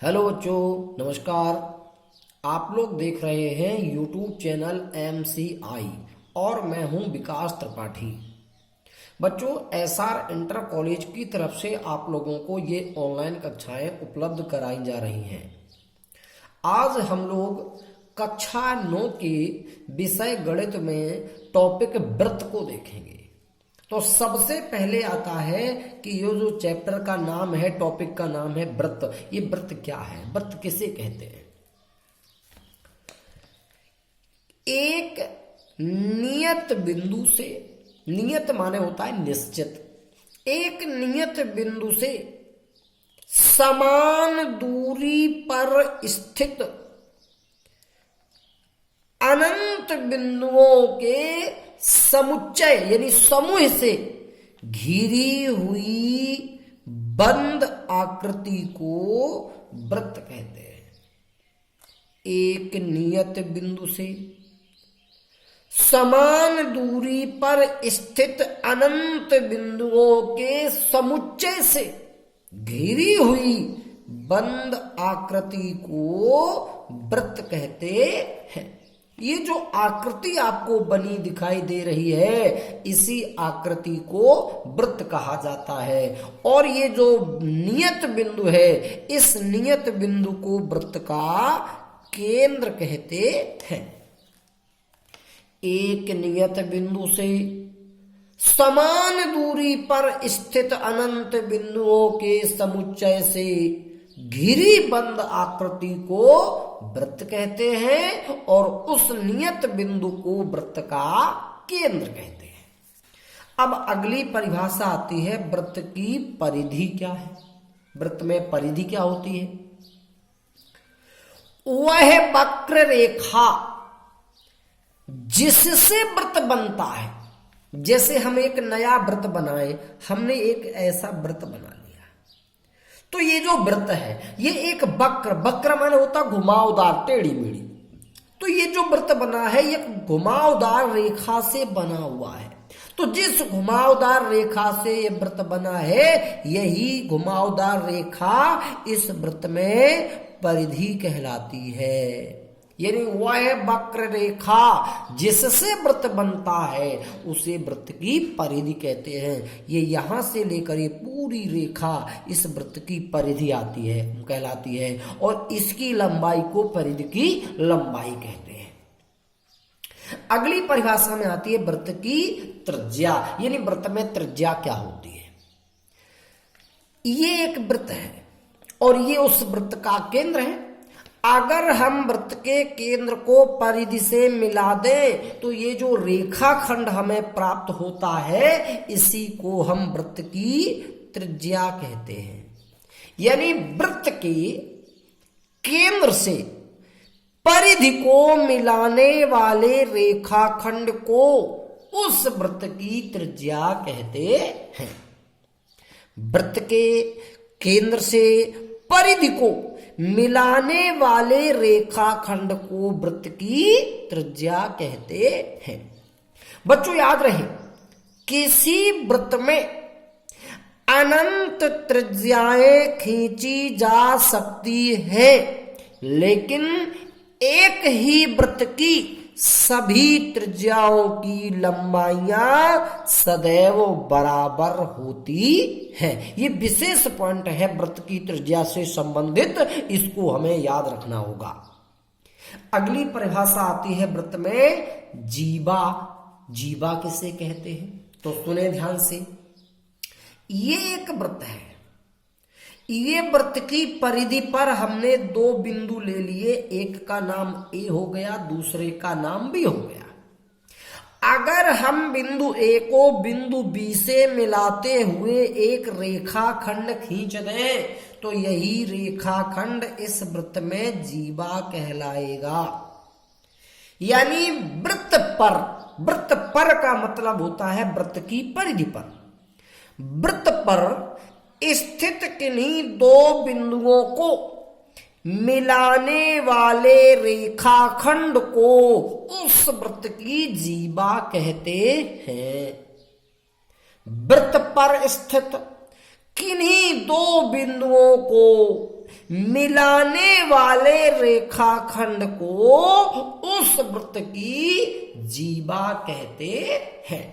Hello बच्चों, नमस्कार। आप लोग देख रहे हैं यूट्यूब चैनल MCI और मैं हूं विकास त्रिपाठी। बच्चों, SR इंटर कॉलेज की तरफ से आप लोगों को ये ऑनलाइन कक्षाएं उपलब्ध कराई जा रही हैं। आज हम लोग कक्षा 9 के विषय गणित में टॉपिक वृत्त को देखेंगे। तो सबसे पहले आता है कि ये जो चैप्टर का नाम है, टॉपिक का नाम है वृत्त। ये वृत्त क्या है, वृत्त किसे कहते हैं? एक नियत बिंदु से, नियत माने होता है निश्चित, एक नियत बिंदु से समान दूरी पर स्थित अनंत बिंदुओं के समुच्चय यानी समूह से घिरी हुई बंद आकृति को वृत्त कहते हैं। एक नियत बिंदु से समान दूरी पर स्थित अनंत बिंदुओं के समुच्चय से घिरी हुई बंद आकृति को वृत्त कहते हैं। ये जो आकृति आपको बनी दिखाई दे रही है, इसी आकृति को वृत्त कहा जाता है। और ये जो नियत बिंदु है, इस नियत बिंदु को वृत्त का केंद्र कहते हैं। एक नियत बिंदु से समान दूरी पर स्थित अनंत बिंदुओं के समुच्चय से घिरी बंद आकृति को वृत्त कहते हैं और उस नियत बिंदु को वृत्त का केंद्र कहते हैं। अब अगली परिभाषा आती है, वृत्त की परिधि क्या है? वृत्त में परिधि क्या होती है? वह वक्र रेखा जिससे वृत्त बनता है। जैसे हम एक नया वृत्त बनाए, हमने एक ऐसा वृत्त बना लिया, तो ये जो वृत्त है ये एक वक्र, वक्र माने होता घुमावदार, टेढ़ी मेढ़ी। तो ये जो वृत्त बना है ये घुमावदार रेखा से बना हुआ है। तो जिस घुमावदार रेखा से ये वृत्त बना है, यही घुमावदार रेखा इस वृत्त में परिधि कहलाती है। यानी वह वक्र रेखा जिससे वृत्त बनता है उसे वृत्त की परिधि कहते हैं। ये यहां से लेकर ये पूरी रेखा इस वृत्त की परिधि आती है, कहलाती है, और इसकी लंबाई को परिधि की लंबाई कहते हैं। अगली परिभाषा में आती है वृत्त की त्रिज्या, यानी वृत्त में त्रिज्या क्या होती है। ये एक वृत्त है और ये उस वृत्त का केंद्र है। अगर हम वृत्त के केंद्र को परिधि से मिला दें तो ये जो रेखाखंड हमें प्राप्त होता है, इसी को हम वृत्त की त्रिज्या कहते हैं। यानी वृत्त के केंद्र से परिधि को मिलाने वाले रेखाखंड को उस वृत्त की त्रिज्या कहते हैं। वृत्त के केंद्र से परिधि को मिलाने वाले रेखाखंड को वृत्त की त्रिज्या कहते हैं। बच्चों याद रहे, किसी वृत्त में अनंत त्रिज्याएं खींची जा सकती हैं, लेकिन एक ही वृत्त की सभी त्रिज्याओं की लंबाइयां सदैव बराबर होती हैं। ये विशेष पॉइंट है वृत्त की त्रिज्या से संबंधित, इसको हमें याद रखना होगा। अगली परिभाषा आती है वृत्त में जीवा। जीवा किसे कहते हैं? तो सुने ध्यान से। ये एक वृत्त है। ये वृत्त की परिधि पर हमने दो बिंदु ले लिए, एक का नाम ए हो गया, दूसरे का नाम बी हो गया। अगर हम बिंदु ए को बिंदु बी से मिलाते हुए एक रेखाखंड खींच दें तो यही रेखाखंड इस वृत्त में जीवा कहलाएगा। यानी वृत्त पर, वृत्त पर का मतलब होता है वृत्त की परिधि पर। वृत्त पर स्थित किन्हीं दो बिंदुओं को मिलाने वाले रेखाखंड को उस वृत्त की जीवा कहते हैं। वृत्त पर स्थित किन्हीं दो बिंदुओं को मिलाने वाले रेखाखंड को उस वृत्त की जीवा कहते हैं।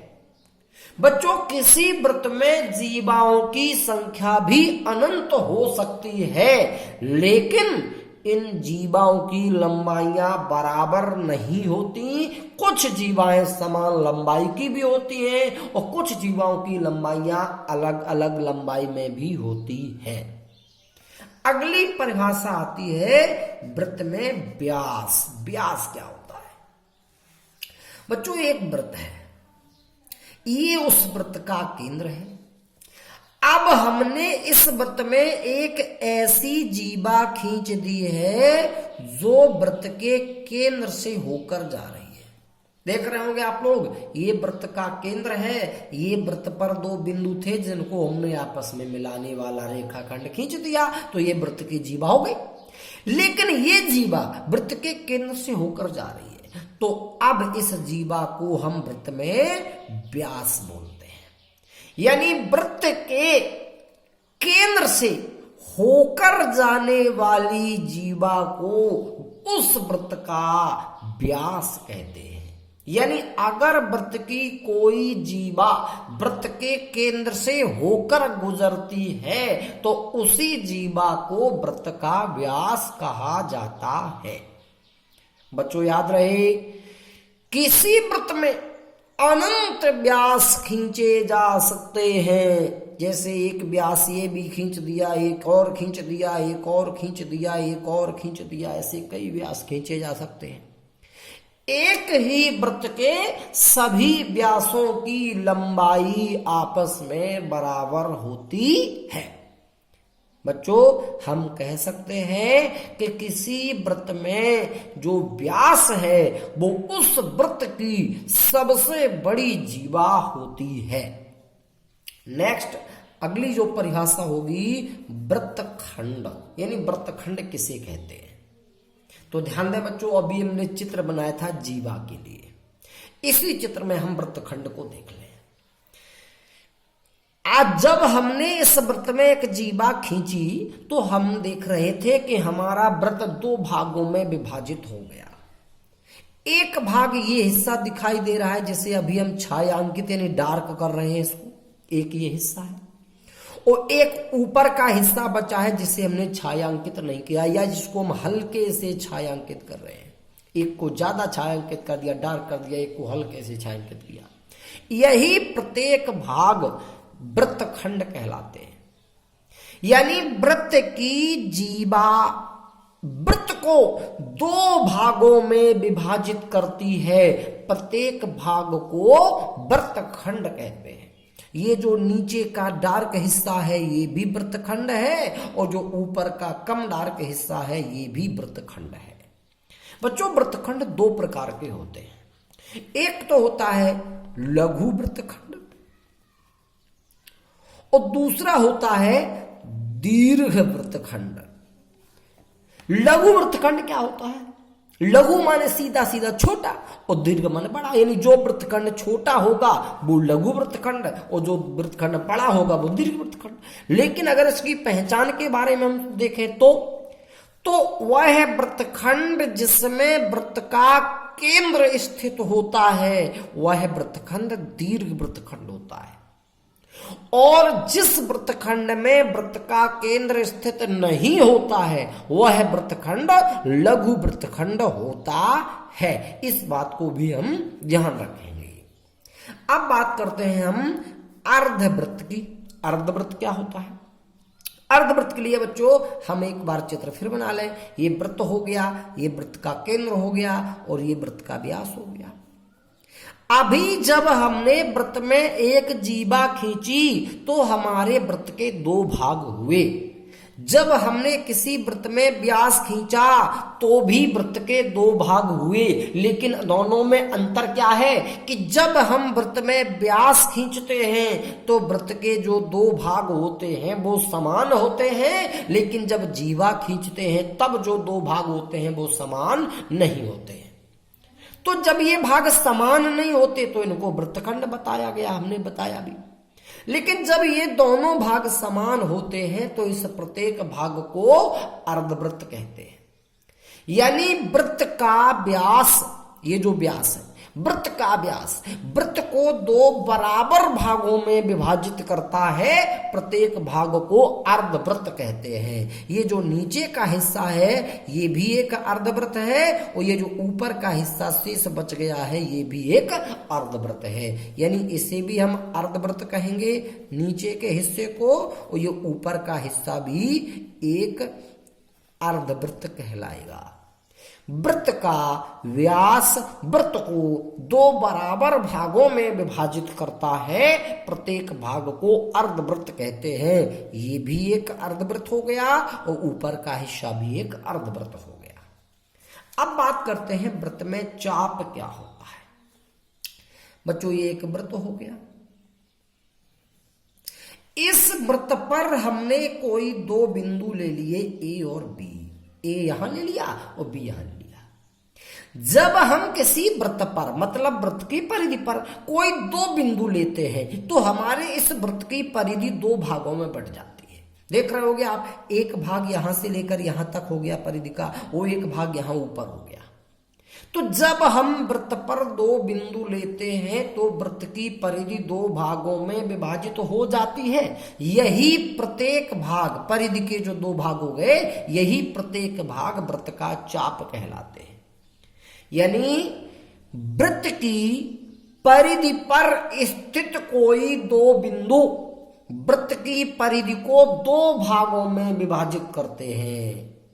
बच्चों, किसी वृत्त में जीवाओं की संख्या भी अनंत हो सकती है, लेकिन इन जीवाओं की लंबाइयां बराबर नहीं होती। कुछ जीवाएं समान लंबाई की भी होती हैं और कुछ जीवाओं की लंबाइयां अलग अलग लंबाई में भी होती हैं। अगली परिभाषा आती है वृत्त में व्यास। व्यास क्या होता है? बच्चों, एक वृत्त है, ये उस वृत्त का केंद्र है। अब हमने इस वृत्त में एक ऐसी जीवा खींच दी है जो वृत्त के केंद्र से होकर जा रही है। देख रहे होंगे आप लोग, ये वृत्त का केंद्र है। ये वृत्त पर दो बिंदु थे जिनको हमने आपस में मिलाने वाला रेखाखंड खींच दिया, तो ये वृत्त की जीवा हो गई। लेकिन ये जीवा वृत्त के केंद्र से होकर जा रही है, तो अब इस जीवा को हम वृत्त में व्यास बोलते हैं। यानी वृत्त के केंद्र से होकर जाने वाली जीवा को उस वृत्त का व्यास कहते हैं। यानी अगर वृत्त की कोई जीवा वृत्त के केंद्र से होकर गुजरती है तो उसी जीवा को वृत्त का व्यास कहा जाता है। बच्चों, याद रहे, किसी वृत्त में अनंत व्यास खींचे जा सकते हैं। जैसे एक व्यास ये भी खींच दिया, एक और खींच दिया, एक और खींच दिया, एक और खींच दिया, ऐसे कई व्यास खींचे जा सकते हैं। एक ही वृत्त के सभी व्यासों की लंबाई आपस में बराबर होती है। बच्चों, हम कह सकते हैं कि किसी वृत्त में जो व्यास है वो उस वृत्त की सबसे बड़ी जीवा होती है। नेक्स्ट, अगली जो परिभाषा होगी वृत्तखंड। यानी वृत्तखंड किसे कहते हैं? तो ध्यान दें बच्चों, अभी हमने चित्र बनाया था जीवा के लिए, इसी चित्र में हम वृत्तखंड को देख लें। आज जब हमने इस वृत्त में एक जीवा खींची तो हम देख रहे थे कि हमारा वृत्त दो भागों में विभाजित हो गया। एक भाग ये हिस्सा दिखाई दे रहा है जिसे अभी हम छायांकित यानी डार्क कर रहे हैं, इसको एक ये हिस्सा है, और एक ऊपर का हिस्सा बचा है जिसे हमने छायांकित नहीं किया या जिसको हम हल्के से छायांकित कर रहे हैं। एक को ज्यादा छायांकित कर दिया, डार्क कर दिया, एक को हल्के से छायांकित किया। यही प्रत्येक भाग वृत्तखंड कहलाते हैं। यानी वृत्त की जीवा वृत्त को दो भागों में विभाजित करती है, प्रत्येक भाग को वृत्तखंड कहते हैं। ये जो नीचे का डार्क हिस्सा है ये भी वृत्तखंड है, और जो ऊपर का कम डार्क हिस्सा है ये भी वृत्तखंड है। बच्चों, वृत्तखंड दो प्रकार के होते हैं। एक तो होता है लघु वृत्तखंड और दूसरा होता है दीर्घ वृत्तखंड। लघु वृत्तखंड क्या होता है? लघु माने सीधा सीधा छोटा और दीर्घ माने बड़ा। यानी जो वृत्तखंड छोटा होगा वो लघु वृत्तखंड और जो वृत्तखंड बड़ा होगा वो दीर्घ वृत्तखंड। लेकिन अगर इसकी पहचान के बारे में हम देखें तो वह है वृत्तखंड जिसमें वृत्त का केंद्र स्थित होता है, वह वृत्तखंड दीर्घ वृत्तखंड होता है। और जिस वृत्तखंड में वृत्त का केंद्र स्थित नहीं होता है वह वृत्तखंड लघु वृत्तखंड होता है। इस बात को भी हम ध्यान रखेंगे। अब बात करते हैं हम अर्धवृत्त की। अर्धवृत्त क्या होता है? अर्धवृत्त के लिए बच्चों हम एक बार चित्र फिर बना लें। ये वृत्त हो गया, ये वृत्त का केंद्र हो गया और ये वृत्त का व्यास हो गया। अभी जब हमने वृत्त में एक जीवा खींची तो हमारे वृत्त के दो भाग हुए। जब हमने किसी वृत्त में व्यास खींचा तो भी वृत्त के दो भाग हुए, लेकिन दोनों में अंतर क्या है कि जब हम वृत्त में व्यास खींचते हैं तो वृत्त के जो दो भाग होते हैं वो समान होते हैं, लेकिन जब जीवा खींचते हैं तब जो दो भाग होते हैं वो समान नहीं होते हैं। तो जब ये भाग समान नहीं होते तो इनको वृत्तखंड बताया गया, हमने बताया भी। लेकिन जब ये दोनों भाग समान होते हैं तो इस प्रत्येक भाग को अर्धवृत्त कहते हैं। यानी वृत्त का व्यास, ये जो व्यास है, वृत्त का व्यास वृत्त को दो बराबर भागों में विभाजित करता है, प्रत्येक भाग को अर्धवृत्त कहते हैं। ये जो नीचे का हिस्सा है ये भी एक अर्धवृत्त है, और ये जो ऊपर का हिस्सा शेष बच गया है ये भी एक अर्धवृत्त है। यानी इसे भी हम अर्धवृत्त कहेंगे नीचे के हिस्से को, और ये ऊपर का हिस्सा भी एक अर्धवृत्त कहलाएगा। वृत्त का व्यास वृत्त को दो बराबर भागों में विभाजित करता है, प्रत्येक भाग को अर्धवृत्त कहते हैं। ये भी एक अर्धवृत्त हो गया और ऊपर का हिस्सा भी एक अर्धवृत्त हो गया। अब बात करते हैं वृत्त में चाप क्या होता है। बच्चों ये एक वृत्त हो गया। इस वृत्त पर हमने कोई दो बिंदु ले लिए ए और बी, ए यहां ले लिया और बी यहां ले लिया। जब हम किसी वृत्त पर मतलब वृत्त की परिधि पर कोई दो बिंदु लेते हैं तो हमारे इस वृत्त की परिधि दो भागों में बट जाती है। देख रहे होगे आप, एक भाग यहां से लेकर यहां तक हो गया परिधि का, वो एक भाग यहां ऊपर हो गया। तो जब हम वृत्त पर दो बिंदु लेते हैं तो वृत्त की परिधि दो भागों में विभाजित हो जाती है। यही प्रत्येक भाग, परिधि के जो दो भाग हो गए, यही प्रत्येक भाग वृत्त का चाप कहलाते हैं। यानी वृत्त की परिधि पर स्थित कोई दो बिंदु वृत्त की परिधि को दो भागों में विभाजित करते हैं।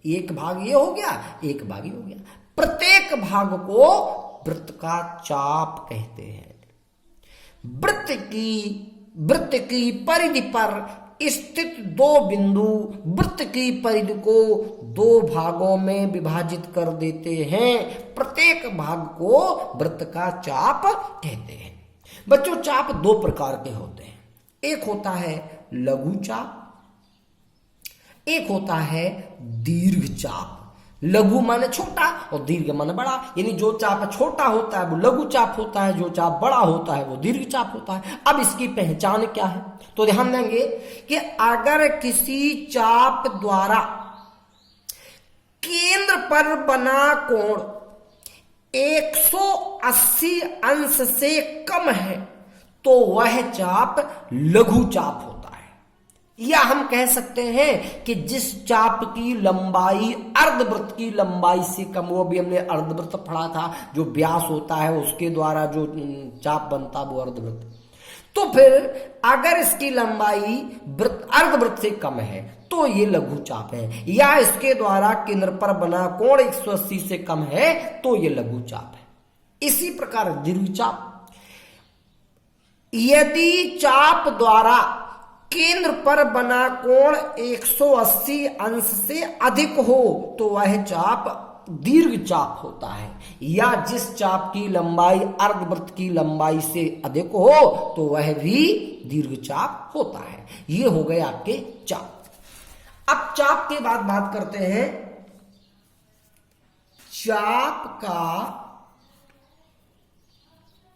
एक भाग ये हो गया, एक भाग ये हो गया। प्रत्येक भाग को वृत्त का चाप कहते हैं। वृत्त की परिधि पर स्थित दो बिंदु वृत्त की परिधि को दो भागों में विभाजित कर देते हैं, प्रत्येक भाग को वृत्त का चाप कहते हैं। बच्चों चाप दो प्रकार के होते हैं, एक होता है लघु चाप, एक होता है दीर्घ चाप। लघु माने छोटा और दीर्घ माने बड़ा। यानी जो चाप छोटा होता है वो लघु चाप होता है, जो चाप बड़ा होता है वो दीर्घ चाप होता है। अब इसकी पहचान क्या है तो ध्यान देंगे कि अगर किसी चाप द्वारा केंद्र पर बना कोण 180 अंश से कम है तो वह चाप लघु चाप होता है। या हम कह सकते हैं कि जिस चाप की लंबाई अर्धवृत्त की लंबाई से कम, वो भी हमने अर्धवृत्त पढ़ा था, जो व्यास होता है उसके द्वारा जो चाप बनता वो अर्धवृत्त। तो फिर अगर इसकी लंबाई अर्धवृत्त से कम है तो ये लघु चाप है, या इसके द्वारा केंद्र पर बना कोण 180 से कम है तो ये लघु चाप है। इसी प्रकार दीर्घ चाप, यदि चाप द्वारा केंद्र पर बना कोण 180 अंश से अधिक हो तो वह चाप दीर्घ चाप होता है। या जिस चाप की लंबाई अर्धवृत्त की लंबाई से अधिक हो तो वह भी दीर्घ चाप होता है। ये हो गए आपके चाप। अब चाप के बाद बात करते हैं चाप का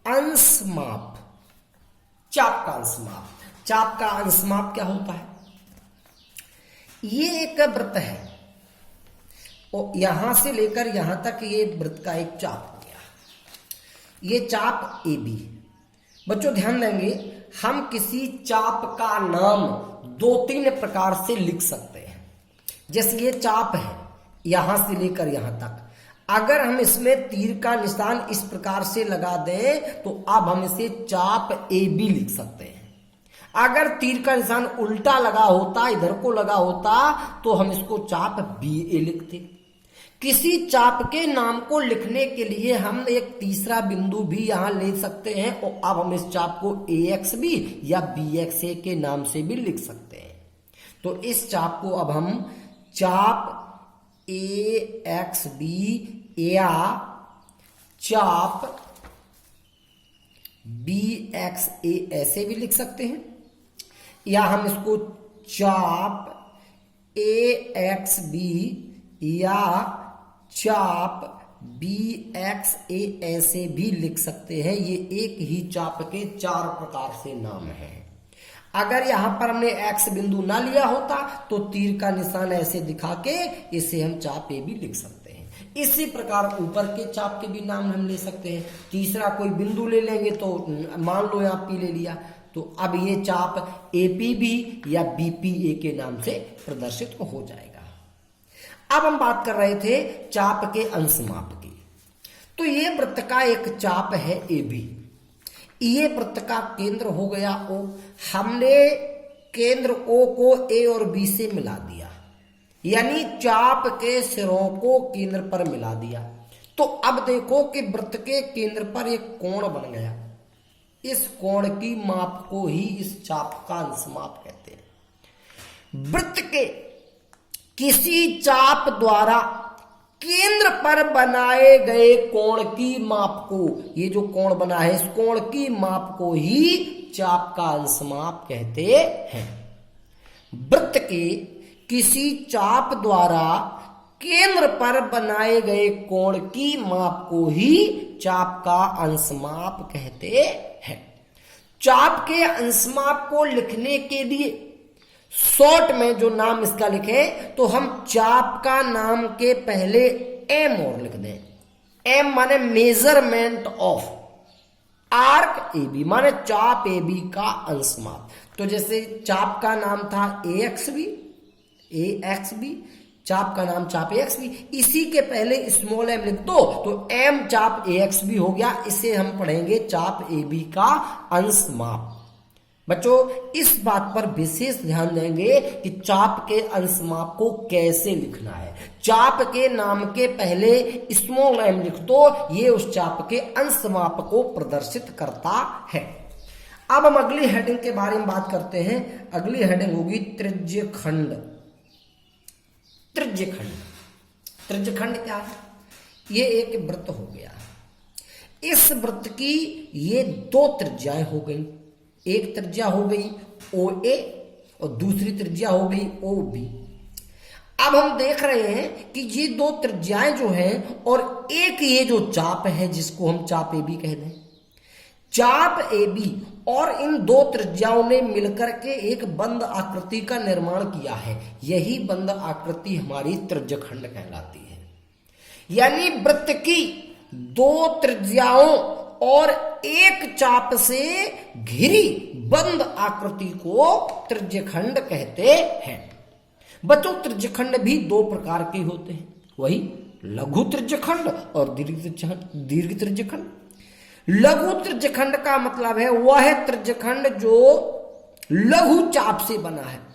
अंश माप। चाप का अंश माप, चाप का अंश माप क्या होता है? ये एक वृत्त है और यहां से लेकर यहां तक ये वृत्त का एक चाप हो गया। ये चाप AB। बच्चों ध्यान देंगे, हम किसी चाप का नाम दो तीन प्रकार से लिख सकते हैं। जैसे ये चाप है यहां से लेकर यहां तक, अगर हम इसमें तीर का निशान इस प्रकार से लगा दें तो अब हम इसे चाप AB लिख सकते हैं। अगर तीर का निशान उल्टा लगा होता, इधर को लगा होता, तो हम इसको चाप BA लिखते। किसी चाप के नाम को लिखने के लिए हम एक तीसरा बिंदु भी यहां ले सकते हैं और अब हम इस चाप को AXB या BXA के नाम से भी लिख सकते हैं। तो इस चाप को अब हम चाप AXB या चाप BXA ऐसे भी लिख सकते हैं, या हम इसको चाप AXB या चाप BXA ऐसे भी लिख सकते हैं। ये एक ही चाप के चार प्रकार से नाम हैं। अगर यहां पर हमने एक्स बिंदु ना लिया होता तो तीर का निशान ऐसे दिखा के इसे हम चाप ए भी लिख सकते हैं। इसी प्रकार ऊपर के चाप के भी नाम हम ले सकते हैं। तीसरा कोई बिंदु ले लेंगे तो मान लो यहाँ पी ले लिया, तो अब ये चाप एपी भी या बीपीए के नाम से प्रदर्शित हो जाएगा। अब हम बात कर रहे थे चाप के अंश माप की। तो ये वृत्त का एक चाप है ए बी, ये वृत्त का केंद्र हो गया ओ। हमने केंद्र ओ को ए और बी से मिला दिया, यानी चाप के सिरों को केंद्र पर मिला दिया। तो अब देखो कि वृत्त के केंद्र पर एक कोण बन गया। इस कोण की माप को ही इस चाप का अंश माप कहते हैं। वृत्त के किसी चाप द्वारा केंद्र पर बनाए गए कोण की माप को, ये जो कोण बना है इस कोण की माप को ही चाप का अंश माप कहते हैं। वृत्त के किसी चाप द्वारा केंद्र पर बनाए गए कोण की माप को ही चाप का अंश माप कहते हैं। चाप के अंश माप को लिखने के लिए शॉर्ट में जो नाम इसका लिखे तो हम चाप का नाम के पहले एम और लिख दें। एम माने measurement of arc A B, माने चाप ए बी का अंश माप। तो जैसे चाप का नाम था ए एक्स बी, चाप का नाम चाप ए एक्स बी, इसी के पहले स्मॉल एम लिख दो तो एम चाप ए एक्स बी हो गया। इसे हम पढ़ेंगे चाप ए बी का अंश माप। बच्चों इस बात पर विशेष ध्यान देंगे कि चाप के अंश माप को कैसे लिखना है। चाप के नाम के पहले स्मॉल एम लिख दो, ये उस चाप के अंश माप को प्रदर्शित करता है। अब हम अगली हेडिंग के बारे में बात करते हैं। अगली हेडिंग होगी त्रिज्यखंड। त्रिज्यखंड क्या है? ये एक वृत्त हो गया। इस वृत्त की ये दो त्रिज्याएं हो गई। एक त्रिज्या हो गई ओ ए और दूसरी त्रिज्या हो गई ओ बी। अब हम देख रहे हैं कि ये दो त्रिज्याएं जो हैं और एक ये जो चाप है जिसको हम चाप ए बी कह दें, चाप ए बी और इन दो त्रिज्याओं ने मिलकर के एक बंद आकृति का निर्माण किया है। यही बंद आकृति हमारी त्रिज्यखंड कहलाती है। यानी वृत्त की दो त्रिज्याओं और एक चाप से घिरी बंद आकृति को त्रिज्यखंड कहते हैं। बच्चों त्रिज्यखंड भी दो प्रकार के होते हैं, वही लघु त्रिज्यखंड और दीर्घ त्रिज्यखंड। लघु त्रिज्यखंड का मतलब है वह त्रिज्यखंड जो लघु चाप से बना है।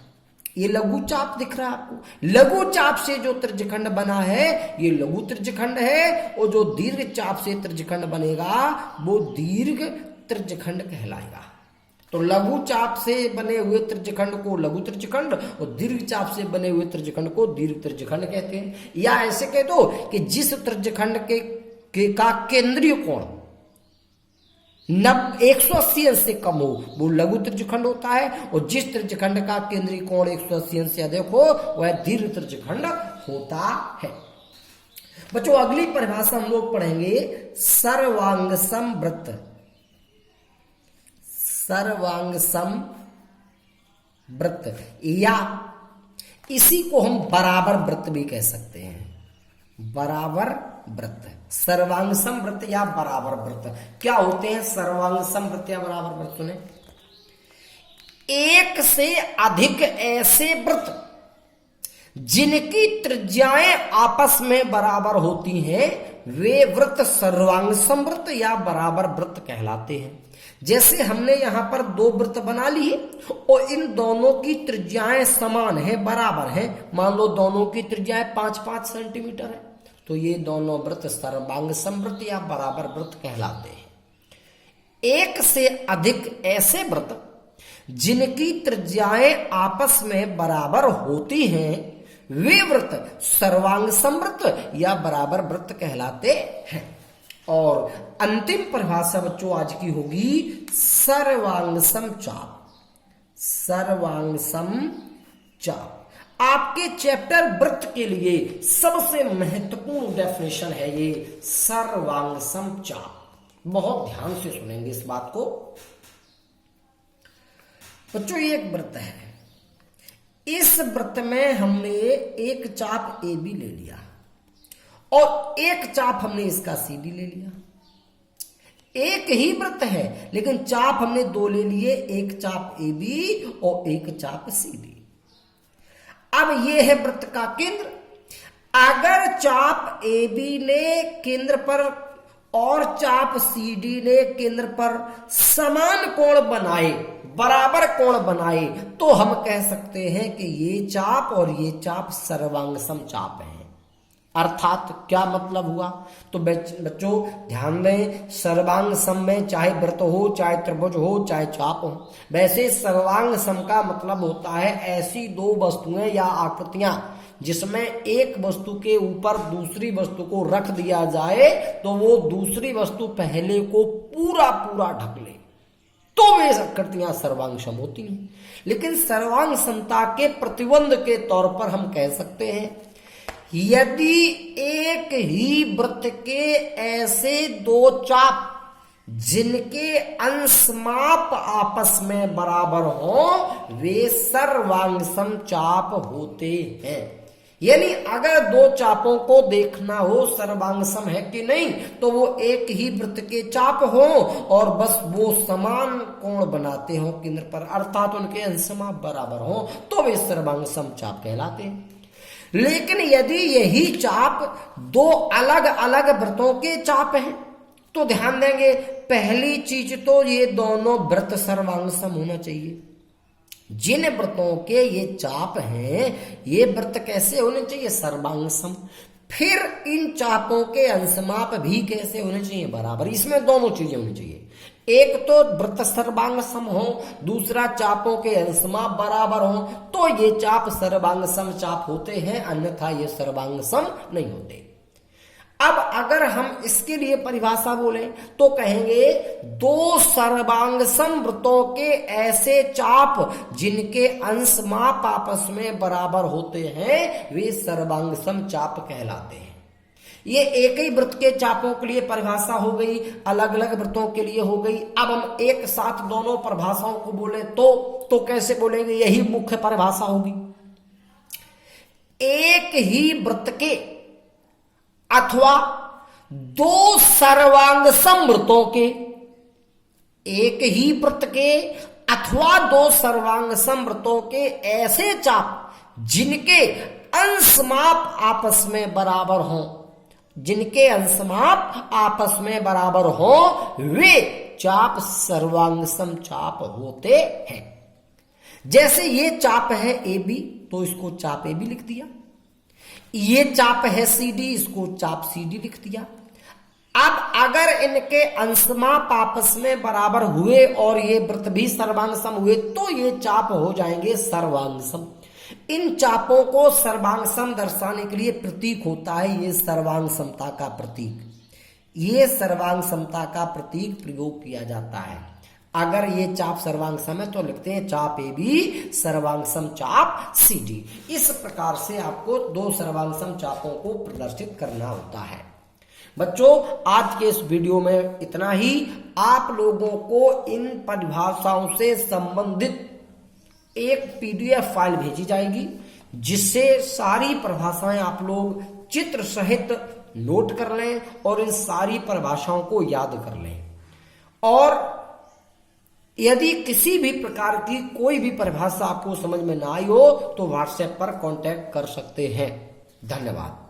ये लघु चाप दिख रहा है आपको, लघु चाप से जो त्रिज्यखंड बना है ये लघु त्रिज्यखंड है, और जो दीर्घ चाप से त्रिज्यखंड बनेगा वो दीर्घ त्रिज्यखंड कहलाएगा। तो लघु चाप से बने हुए त्रिज्यखंड को लघु त्रिज्यखंड और दीर्घ चाप से बने हुए त्रिज्यखंड को दीर्घ त्रिज्यखंड कहते हैं। या ऐसे कह दो कि जिस त्रिज्यखंड का केंद्रीय कोण 180 अंश से कम हो वो लघु त्रिज्यखंड होता है, और जिस त्रिज्यखंड का केंद्रीय कोण 180 अंश से अधिक हो वह दीर्घ त्रिज्यखंड होता है। बच्चों अगली परिभाषा हम लोग पढ़ेंगे सर्वांग समवृत्त। सर्वांग समवृत्त या इसी को हम बराबर वृत्त भी कह सकते हैं। बराबर वृत्त, सर्वांग समवृत्त या बराबर वृत्त क्या होते हैं? सर्वांग समवृत्त या बराबर वृत्त ने एक से अधिक ऐसे वृत्त जिनकी त्रिज्याएं आपस में बराबर होती हैं वे वृत्त सर्वांग समवृत्त या बराबर वृत्त कहलाते हैं। जैसे हमने यहां पर दो वृत्त बना लिए और इन दोनों की त्रिज्याएं समान है, बराबर है। मान लो दोनों की त्रिज्याएं 5-5 सेंटीमीटर है, तो ये दोनों वृत्त सर्वांग समवृत्त या बराबर वृत्त कहलाते हैं। एक से अधिक ऐसे वृत्त जिनकी त्रिज्याएं आपस में बराबर होती हैं वे वृत्त सर्वांग समवृत्त या बराबर वृत्त कहलाते हैं। और अंतिम परिभाषा बच्चों आज की होगी सर्वांग समचाप। सर्वांग समचाप आपके चैप्टर वृत्त के लिए सबसे महत्वपूर्ण डेफिनेशन है ये सर्वांग समचाप। बहुत ध्यान से सुनेंगे इस बात को। बच्चों ये एक वृत्त है, इस वृत्त में हमने एक चाप ए बी ले लिया और एक चाप हमने इसका सी डी ले लिया। एक ही वृत्त है लेकिन चाप हमने दो ले लिए, एक चाप ए बी और एक चाप सी डी। अब ये है वृत्त का केंद्र। अगर चाप ए बी ने केंद्र पर और चाप सी डी ने केंद्र पर समान कोण बनाए, बराबर कोण बनाए, तो हम कह सकते हैं कि ये चाप और ये चाप सर्वांग सम चाप है। अर्थात क्या मतलब हुआ? तो बच्चों ध्यान दें, सर्वांग सम में चाहे वृत्त हो, चाहे त्रिभुज हो, चाहे चाप हो, वैसे सर्वांग सम का मतलब होता है ऐसी दो वस्तुएं या आकृतियां जिसमें एक वस्तु के ऊपर दूसरी वस्तु को रख दिया जाए तो वो दूसरी वस्तु पहले को पूरा पूरा ढक ले, तो वे आकृतियां सर्वांग सम होती हैं। लेकिन सर्वांग समता के प्रतिबंध के तौर पर हम कह सकते हैं यदि एक ही वृत्त के ऐसे दो चाप जिनके अंशमाप आपस में बराबर हो वे सर्वांग सम चाप होते हैं। यानी अगर दो चापों को देखना हो सर्वांग सम है कि नहीं, तो वो एक ही वृत्त के चाप हो और बस वो समान कोण बनाते हो केंद्र पर, अर्थात उनके अंशमाप बराबर हो, तो वे सर्वांग सम चाप कहलाते हैं। लेकिन यदि यही चाप दो अलग अलग वृत्तों के चाप हैं तो ध्यान देंगे, पहली चीज तो ये दोनों वृत्त सर्वांग सम होना चाहिए। जिन वृत्तों के ये चाप हैं ये वृत्त कैसे होने चाहिए? सर्वांग सम। फिर इन चापों के अंशमाप भी कैसे होने चाहिए? बराबर। इसमें दोनों चीजें होनी चाहिए, एक तो वृत्त सर्वांग सम हो, दूसरा चापों के अंशमाप बराबर हो, तो ये चाप सर्वांग सम चाप होते हैं, अन्यथा ये सर्वांग सम नहीं होते। अब अगर हम इसके लिए परिभाषा बोलें तो कहेंगे दो सर्वांग सम वृत्तों के ऐसे चाप जिनके अंशमाप आपस में बराबर होते हैं वे सर्वांग सम चाप कहलाते हैं। ये एक ही वृत्त के चापों के लिए परिभाषा हो गई, अलग अलग वृत्तों के लिए हो गई। अब हम एक साथ दोनों परिभाषाओं को बोले तो कैसे बोलेंगे? यही मुख्य परिभाषा होगी। एक ही वृत्त के अथवा दो सर्वांग सम वृत्तों के, एक ही वृत्त के अथवा दो सर्वांग सम वृत्तों के ऐसे चाप जिनके अंशमाप आपस में बराबर हों, जिनके अंशमाप आपस में बराबर हो वे चाप सर्वांग सम चाप होते हैं। जैसे ये चाप है ए बी तो इसको चाप ए बी लिख दिया, ये चाप है सी डी इसको चाप सी डी लिख दिया। अब अगर इनके अंशमाप आपस में बराबर हुए और ये वृत्त भी सर्वांग सम हुए तो ये चाप हो जाएंगे सर्वांग सम। इन चापों को सर्वांग सम दर्शाने के लिए प्रतीक होता है ये सर्वांग समता का प्रतीक, ये सर्वांग समता का प्रतीक प्रयोग किया जाता है। अगर ये चाप सर्वांग सम है तो लिखते हैं चाप ए बी सर्वांग सम चाप सी डी। इस प्रकार से आपको दो सर्वांग सम चापों को प्रदर्शित करना होता है। बच्चों आज के इस वीडियो में इतना ही। आप लोगों को इन परिभाषाओं से संबंधित एक पीडीएफ फाइल भेजी जाएगी जिससे सारी परिभाषाएं आप लोग चित्र सहित नोट कर लें और इन सारी परिभाषाओं को याद कर लें। और यदि किसी भी प्रकार की कोई भी परिभाषा आपको समझ में ना आई हो तो व्हाट्सएप पर कांटेक्ट कर सकते हैं। धन्यवाद।